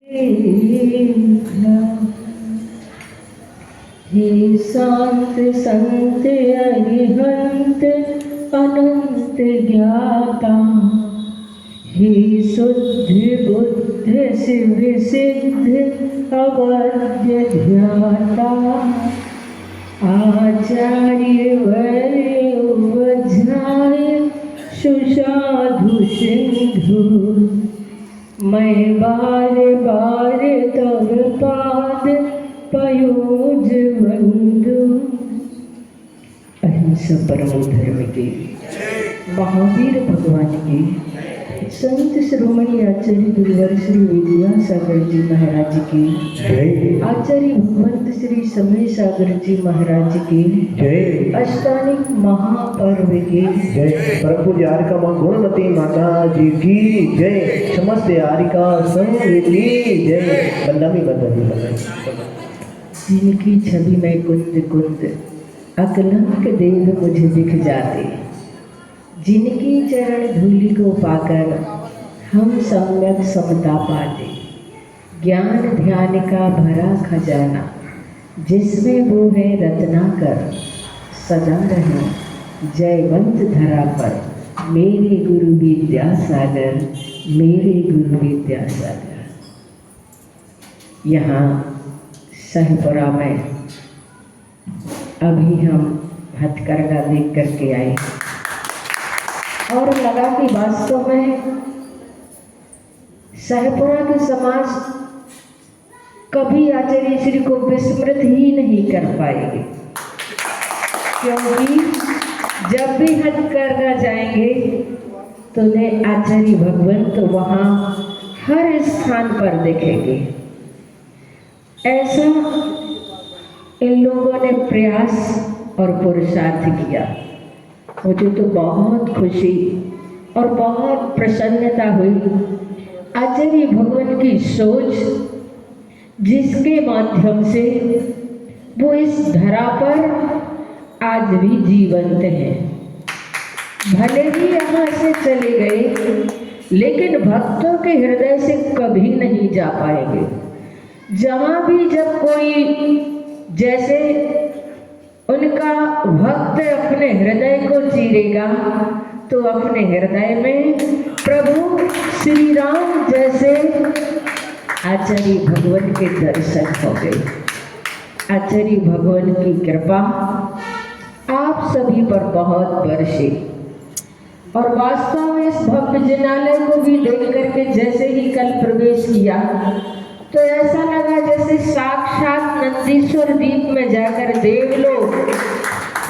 हे शांत संत अरिहंत अनंत ज्ञाता, हे शुद्ध बुद्ध शिव सिद्ध अवध्य ध्याता, आचार्य वर्य वज्राय सुसाधु सिंधु, मैं बार बार तव पाद पयोज बंधु। अहिंसा परमो धर्म के महावीर भगवान के संत शिरोमणि आचार्य गुरुवर श्री विद्यासागर जी महाराज की जय, आचार्य भगवंत श्री समय सागर जी महाराज की जय, अष्टानिक महापर्व की जय, परम पूज्य आर्यका मां गुणमती माता जी की जय, समस्त आर्यका संघ की जय। बंदामी जिनकी छवि में कुंद कुंद अकलंक देह मुझे दिख जाते, जिनकी चरण धूलि को पाकर हम सम्यक समता पाते, ज्ञान ध्यान का भरा खजाना जिसमें वो है रत्नाकर, सदा रहे जयवंत धरा पर मेरे गुरु विद्यासागर, मेरे गुरु विद्यासागर। यहाँ सहपुरा में अभी हम हथकरघा देख करके आए और लगा कि वास्तव में सहपुरा के समाज कभी आचार्य श्री को विस्मृत ही नहीं कर पाएंगे, क्योंकि जब भी हथकरघा जाएंगे तो उन्हें आचार्य भगवंत वहाँ हर स्थान पर देखेंगे। ऐसा इन लोगों ने प्रयास और पुरुषार्थ किया। मुझे तो बहुत खुशी और बहुत प्रसन्नता हुई। आचार्य भगवान की सोच जिसके माध्यम से वो इस धरा पर आज भी जीवंत है। भले ही यहाँ से चले गए, लेकिन भक्तों के हृदय से कभी नहीं जा पाएंगे। जहाँ भी जब कोई जैसे उनका भक्त अपने हृदय को चीरेगा तो अपने हृदय में प्रभु श्री राम जैसे आचार्य भगवान के दर्शन हो गए। आचार्य भगवान की कृपा आप सभी पर बहुत बरसे और वास्तव में इस भव्य जिनालय को भी देख करके जैसे ही कल प्रवेश किया तो ऐसा लगा जैसे साक्षात नंदीश्वर द्वीप में जाकर देव लोग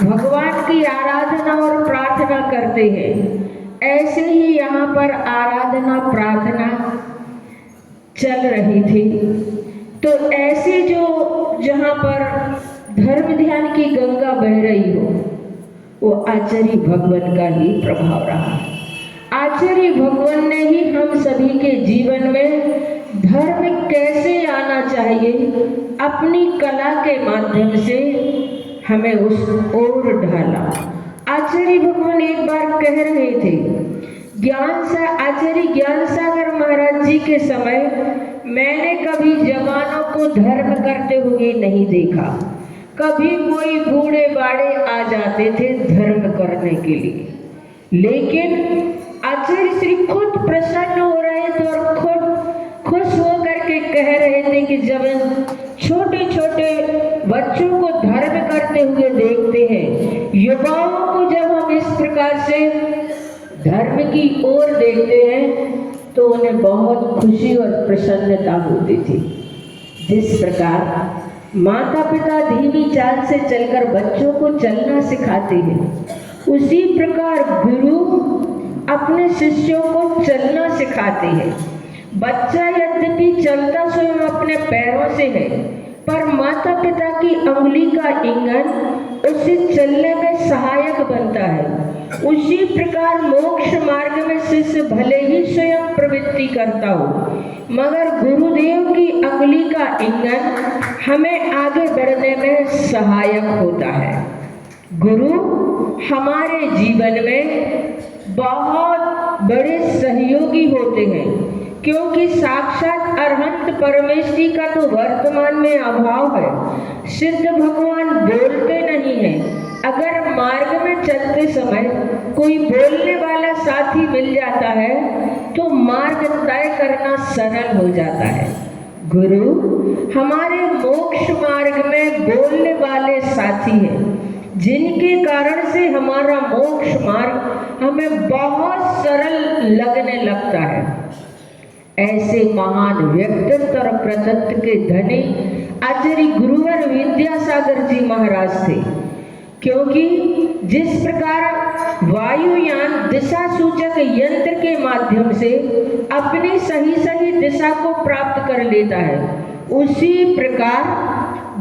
भगवान की आराधना और प्रार्थना करते हैं। ऐसे ही यहाँ पर आराधना प्रार्थना चल रही थी। तो ऐसे जो जहाँ पर धर्म ध्यान की गंगा बह रही हो वो आचार्य भगवान का ही प्रभाव रहा। आचार्य भगवान ने ही हम सभी के जीवन में धर्म कैसे आना चाहिए अपनी कला के माध्यम से हमें उस ओर ढाला। आचार्य भगवान एक बार कह रहे थे, आचार्य ज्ञान सागर महाराज जी के समय मैंने कभी जवानों को धर्म करते हुए नहीं देखा। कभी कोई बूढ़े बाड़े आ जाते थे धर्म करने के लिए, लेकिन आचार्य श्री खुद प्रसन्न हो रहे थे और खुद खुश होकर के कह रहे थे कि जब छोटे छोटे बच्चों को धर्म करते हुए देखते हैं, युवाओं को जब हम इस प्रकार से धर्म की ओर देखते हैं तो उन्हें बहुत खुशी और प्रसन्नता होती थी। जिस प्रकार माता पिता धीमी चाल से चलकर बच्चों को चलना सिखाते हैं, उसी प्रकार गुरु अपने शिष्यों को चलना सिखाते हैं। बच्चा यद्यपि चलता स्वयं अपने पैरों से है, पर माता पिता की अंगुली का इंगन उसे चलने में सहायक बनता है। उसी प्रकार मोक्ष मार्ग में शिष्य भले ही स्वयं प्रवृत्ति करता हो, मगर गुरुदेव की अंगुली का इंगन हमें आगे बढ़ने में सहायक होता है। गुरु हमारे जीवन में बहुत बड़े सहयोगी होते हैं, क्योंकि साक्षात अरहंत परमेष्ठी का तो वर्तमान में अभाव है। सिद्ध भगवान बोलते नहीं हैं। अगर मार्ग में चलते समय कोई बोलने वाला साथी मिल जाता है तो मार्ग तय करना सरल हो जाता है। गुरु हमारे मोक्ष मार्ग में बोलने वाले साथी हैं, जिनके कारण से हमारा मोक्ष मार्ग हमें बहुत सरल लगने लगता है। ऐसे महान व्यक्तित्व और प्रतत्व के धनी आचार्य गुरुवर विद्यासागर जी महाराज थे, क्योंकि जिस प्रकार वायुयान दिशा सूचक यंत्र के माध्यम से अपनी सही दिशा को प्राप्त कर लेता है, उसी प्रकार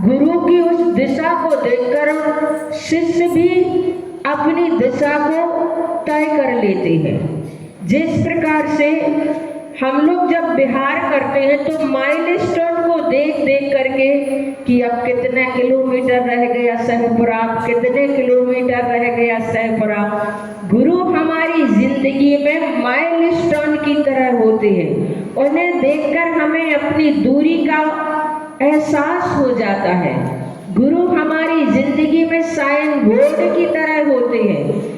गुरु की उस दिशा को देखकर शिष्य भी अपनी दिशा को तय कर लेते हैं। जिस प्रकार से हम लोग जब विहार करते हैं तो माइलस्टोन को देख करके कि अब कितने किलोमीटर रह गया सहपुरा, कितने किलोमीटर रह गया सहपुरा। गुरु हमारी जिंदगी में माइलस्टोन की तरह होते हैं। उन्हें देखकर हमें अपनी दूरी का एहसास हो जाता है। गुरु हमारी जिंदगी में साइन बोर्ड की तरह होते हैं।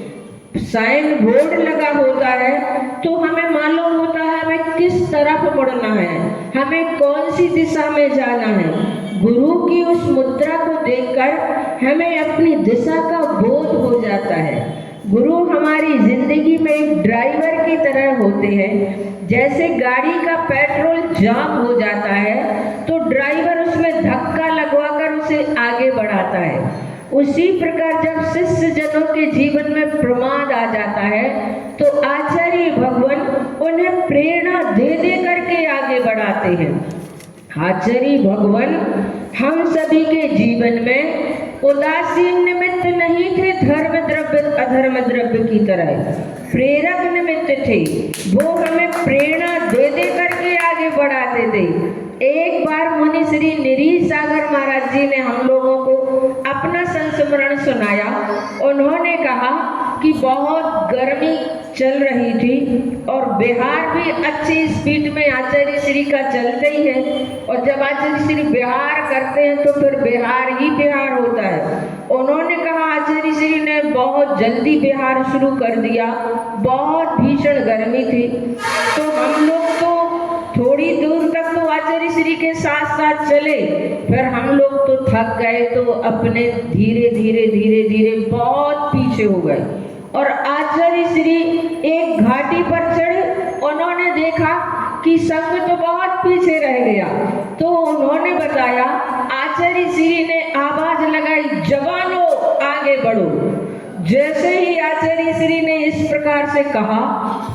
साइन बोर्ड लगा होता है तो हमें मालूम होता है हमें किस तरफ मुड़ना है, हमें कौन सी दिशा में जाना है। गुरु की उस मुद्रा को देखकर हमें अपनी दिशा का बोध हो जाता है। गुरु हमारी जिंदगी में एक ड्राइवर की तरह होते हैं। जैसे गाड़ी का पेट्रोल जाम हो जाता है तो ड्राइवर उसमें धक्का लगवाकर उसे आगे बढ़ाता है। उसी प्रकार जब शिष्य जनों के जीवन में प्रमाद आ जाता है तो आचार्य भगवान उन्हें प्रेरणा दे करके आगे बढ़ाते हैं। आचार्य भगवान हम सभी के जीवन में उदासीन निमित्त नहीं थे, धर्म द्रव्य अधर्म द्रव्य की तरह प्रेरक निमित्त थे। वो हमें प्रेरणा दे करके आगे बढ़ाते थे। एक बार मुनि श्री निरीह सागर महाराज जी ने हम लोगों को अपना संस्मरण सुनाया। उन्होंने कहा कि बहुत गर्मी चल रही थी और बिहार भी अच्छी स्पीड में आचार्य श्री का चलते ही है, और जब आचार्य श्री बिहार करते हैं तो फिर बिहार ही बिहार होता है। उन्होंने कहा आचार्य श्री ने बहुत जल्दी बिहार शुरू कर दिया, बहुत भीषण गर्मी थी, तो हम लोग तो थोड़ी दूर तक तो आचार्य श्री के साथ साथ चले, फिर हम लोग तो थक गए तो अपने धीरे धीरे बहुत पीछे हो गए। और आचार्य श्री एक घाटी पर चढ़े, उन्होंने देखा कि संघ तो बहुत पीछे रह गया, तो उन्होंने बताया, आचार्य श्री ने आवाज लगाई, जवानों आगे बढ़ो। जैसे ही आचार्य श्री ने इस प्रकार से कहा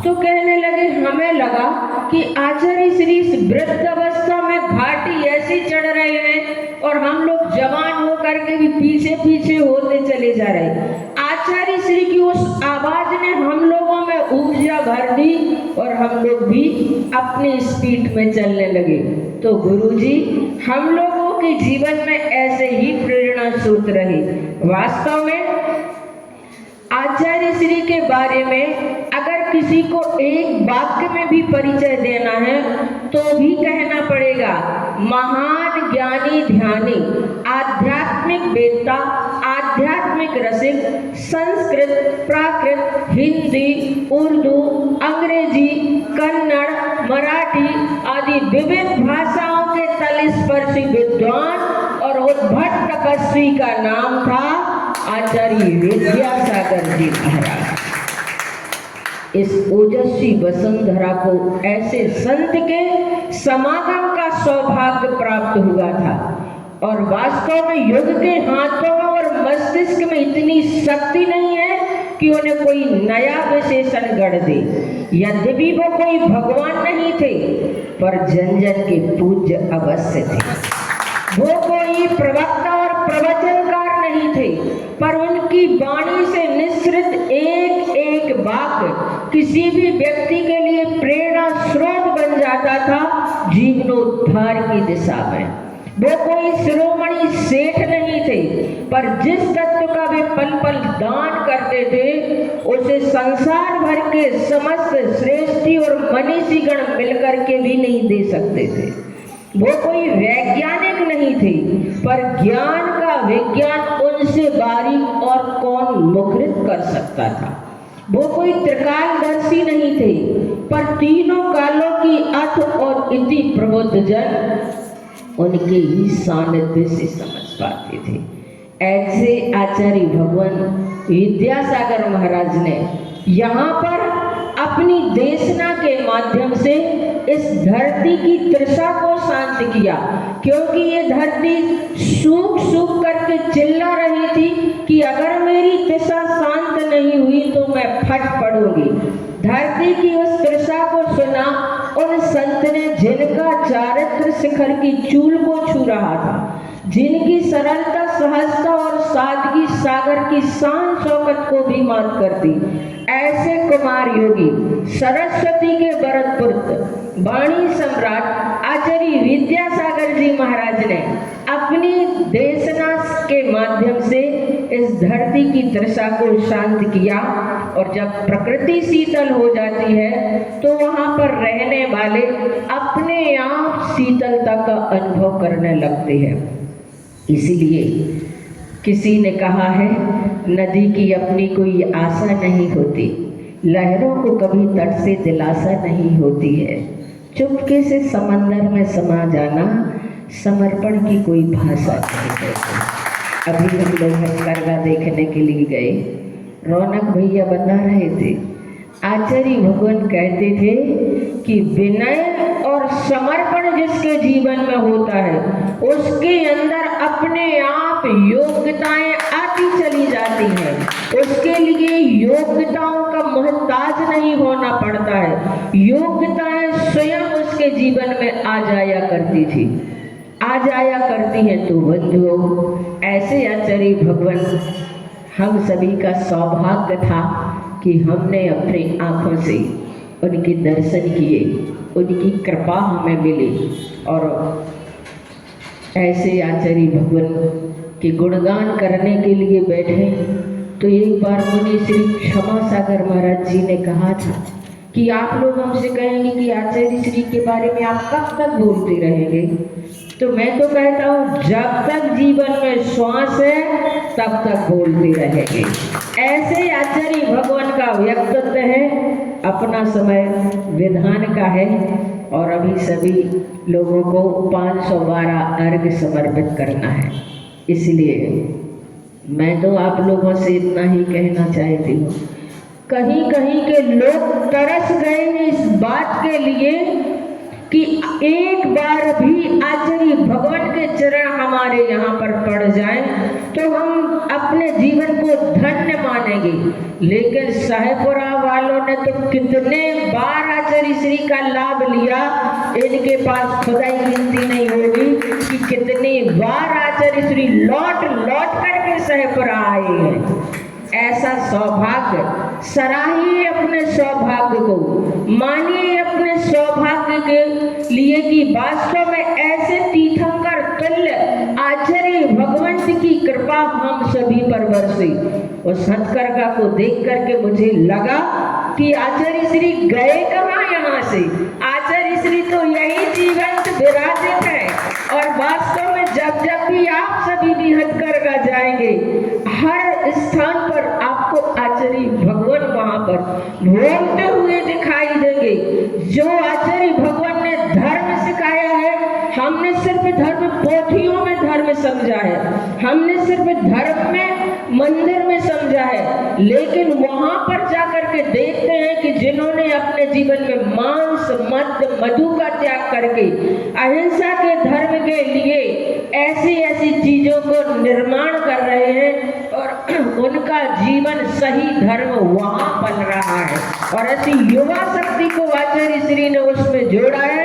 तो कहने लगे, हमें लगा कि आचार्य श्री इस वृद्ध अवस्था में घाटी ऐसी चढ़ रहे हैं और हम लोग जवान होकर के भी पीछे पीछे होते चले जा रहे। आचार्य श्री की उस आवाज ने हम लोगों में ऊर्जा भर दी और हम लोग भी अपनी स्पीड में चलने लगे। तो गुरुजी हम लोगों के जीवन में ऐसे ही प्रेरणा स्रोत रहे। वास्तव में आचार्य श्री के बारे में अगर किसी को एक वाक्य में भी परिचय देना है तो भी कहना पड़ेगा, महान ज्ञानी ध्यानी, आध्यात्मिक वेत्ता, आध्यात्मिक रसिक, संस्कृत, प्राकृत, हिंदी, उर्दू, अंग्रेजी, कन्नड़, मराठी आदि विविध भाषाओं के तलस्पर्शी विद्वान और उद्भट तपस्वी का नाम था आचार्य विद्यासागर जी महाराज। इस ओजस्वी वसुंधरा को ऐसे संत के समागम का सौभाग्य प्राप्त हुआ था, और वास्तव में युग के हाथों और मस्तिष्क में इतनी शक्ति नहीं है कि उन्हें कोई नया विशेषण गढ़ दे। यद्यपि वो कोई भगवान नहीं थे, पर जन जन के पूज्य अवश्य थे। वो कोई प्रवक्ता और प्रवचनकार नहीं थे, पर उनकी वाणी से निसृत एक एक वाक्य किसी भी व्यक्ति के लिए प्रेरणा स्रोत बन जाता था जीवनोद्धार की दिशा में। वो कोई शिरोमणि सेठ नहीं थे, पर जिस तत्व का वे पल पल दान करते थे उसे संसार भर के समस्त श्रेष्ठी और मनीषी गण मिलकर के भी नहीं दे सकते थे। वो कोई वैज्ञानिक नहीं थे, पर ज्ञान का विज्ञान उनसे बारीक और कौन मुखरित कर सकता था। वो कोई त्रिकालदर्शी नहीं थे, पर तीनों कालों की अथ और इति प्रबुद्ध जन उनके ही सानिध्य से समझ पाते थे। ऐसे आचार्य भगवान विद्यासागर महाराज ने यहाँ पर अपनी देशना के माध्यम से इस धरती की तृषा को शांत किया, क्योंकि ये धरती सूख सूख करके चिल्ला रही थी कि अगर मेरी तृषा शांत नहीं हुई तो मैं फट पड़ूंगी। धरती की उस तृषा को सुना उन संत ने, जिनका चारित्र शिखर की चूल को छू रहा था, जिनकी सरलता सहजता और सादगी सागर की शान शौकत को भी मात कर दी, ऐसे कुमार योगी सरस्वती के भरत पुत्र वाणी सम्राट आचार्य विद्यासागर जी महाराज ने अपनी देशना के माध्यम से इस धरती की तृषा को शांत किया। और जब प्रकृति शीतल हो जाती है तो वहां पर रहने वाले अपने आप शीतलता का अनुभव करने लगते हैं। इसीलिए किसी ने कहा है, नदी की अपनी कोई आशा नहीं होती, लहरों को कभी तट से दिलासा नहीं होती है, चुपके से समंदर में समा जाना समर्पण की कोई भाषा नहीं होती। अभी हम लोग हथकरघा देखने के लिए गए, रौनक भैया बता रहे थे, आचार्य भगवान कहते थे कि विनय और समर्पण जिसके जीवन में होता है उसके अंदर अपने आप योग्यताएं आती चली जाती हैं। उसके लिए योग्यताओं का मोहताज नहीं होना पड़ता है, योग्यताएं स्वयं उसके जीवन में आ जाया करती थी, आ जाया करती हैं। तो बंधुओं, ऐसे आचार्य भगवान हम सभी का सौभाग्य था कि हमने अपनी आंखों से उनके दर्शन किए, उनकी कृपा हमें मिली। और ऐसे आचार्य भगवान के गुणगान करने के लिए बैठे तो एक बार मुनि श्री क्षमा सागर महाराज जी ने कहा था कि आप लोग हमसे कहेंगे कि आचार्य श्री के बारे में आप कब तक बोलते रहेंगे। तो मैं तो कहता हूँ, जब तक जीवन में श्वास है तब तक बोलते रहेंगे। ऐसे आचार्य भगवान का व्यक्तित्व है। अपना समय विधान का है और अभी सभी लोगों को 512 अर्घ समर्पित करना है। इसलिए मैं तो आप लोगों से इतना ही कहना चाहती हूँ, कहीं कहीं के लोग तरस गए हैं इस बात के लिए कि एक बार भी आचार्य भगवान के चरण हमारे यहाँ पर पड़ जाएं तो हम अपने जीवन को धन्य मानेंगे। लेकिन शाहपुरा वालों ने तो कितने बार आचार्य श्री का लाभ लिया, इनके पास खुदाई गिनती नहीं होगी कि कितनी बार आचार्य श्री लौट लौट करके शाहपुरा आए हैं। ऐसा सौभाग्य सराहिए, अपने सौभाग्य को मानिए अपने सौभाग्य के लिए कि वास्तव में ऐसे तीर्थंकर तुल्य आचार्य भगवंत की कृपा हम सभी पर बरसे। उस हथकरघा को देख करके मुझे लगा कि आचार्य श्री गए कहाँ यहाँ से, आचार्य श्री तो यही जीवंत विराजित है। और वास्तव में जब जब भी आप सभी भी हथकरघा जाएंगे, हर स्थान पर आपको आचार्य भगवान वहां पर बोलते हुए दिखाई देंगे। जो आचार्य भगवान ने धर्म सिखाया है, हमने सिर्फ धर्म पोथियों में धर्म समझा है, हमने सिर्फ धर्म में मंदिर में समझा है, लेकिन वहां पर जाकर के देखते हैं कि जिन्होंने अपने जीवन में मांस मद मधु का त्याग करके अहिंसा के धर्म के लिए ऐसी ऐसी चीजों को निर्माण कर रहे हैं और उनका जीवन सही धर्म वहां बन रहा है। और ऐसी युवा शक्ति को आचार्य श्री ने उसमें जोड़ा है,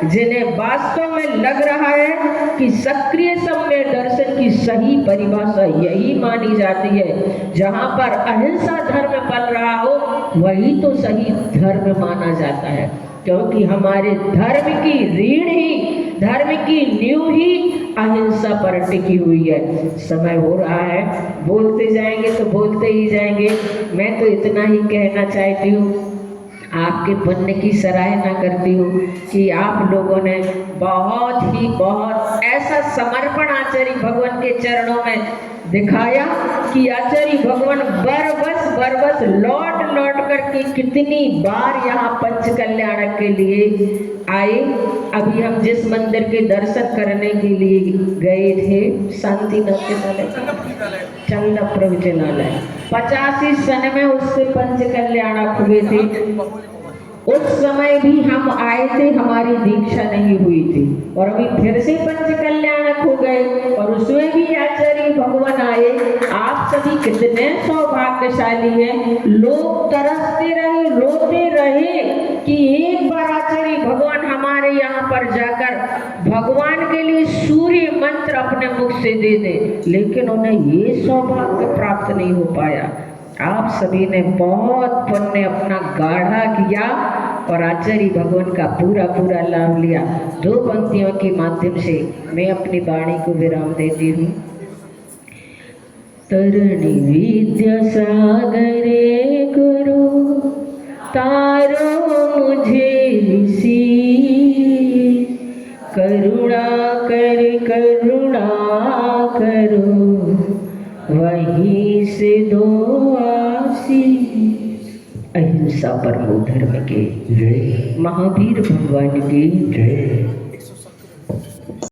जिन्हें वास्तव में लग रहा है कि सक्रिय सम्य दर्शन की सही परिभाषा यही मानी जाती है, जहां पर अहिंसा धर्म पल रहा हो वही तो सही धर्म माना जाता है। क्योंकि हमारे धर्म की रीढ़ ही, धर्म की नींव ही अहिंसा पर टिकी हुई है। समय हो रहा है, बोलते जाएंगे तो बोलते ही जाएंगे। मैं तो इतना ही कहना चाहती हूँ, आपके पुण्य की सराहना करती हूँ कि आप लोगों ने बहुत ऐसा समर्पण आचार्य भगवान के चरणों में दिखाया कि आचार्य भगवान बरबस लौट करके कितनी बार यहाँ पंच कल्याण के लिए आए। अभी हम जिस मंदिर के दर्शन करने के लिए गए थे, शांति चंदा प्रवचनालय 85 सन में उससे पंच कल्याण हुए थे। उस समय भी हम आए थे, हमारी दीक्षा नहीं हुई थी, और अभी फिर से पंच कल्याण हो गए और उसमें भी आचार्य भगवान आए। आप सभी कितने सौभाग्यशाली हैं। लोग तरसते रहे, रोते रहे कि एक बार आचार्य भगवान हमारे यहाँ पर जाकर भगवान के लिए सूर्य मंत्र अपने मुख से दे दे, लेकिन उन्हें ये सौभाग्य प्राप्त नहीं हो पाया। आप सभी ने बहुत पुण्य अपना गाढ़ा किया और आचार्य भगवान का पूरा लाभ लिया। 2 पंक्तियों के माध्यम से मैं अपनी वाणी को विराम देती हूँ। तरणी विद्या सागरे गुरु तारो मुझे ऋषि, करुणा करो वहीं से दो आशीष। अहिंसा परमो धर्म के जय, महावीर भगवान की जय।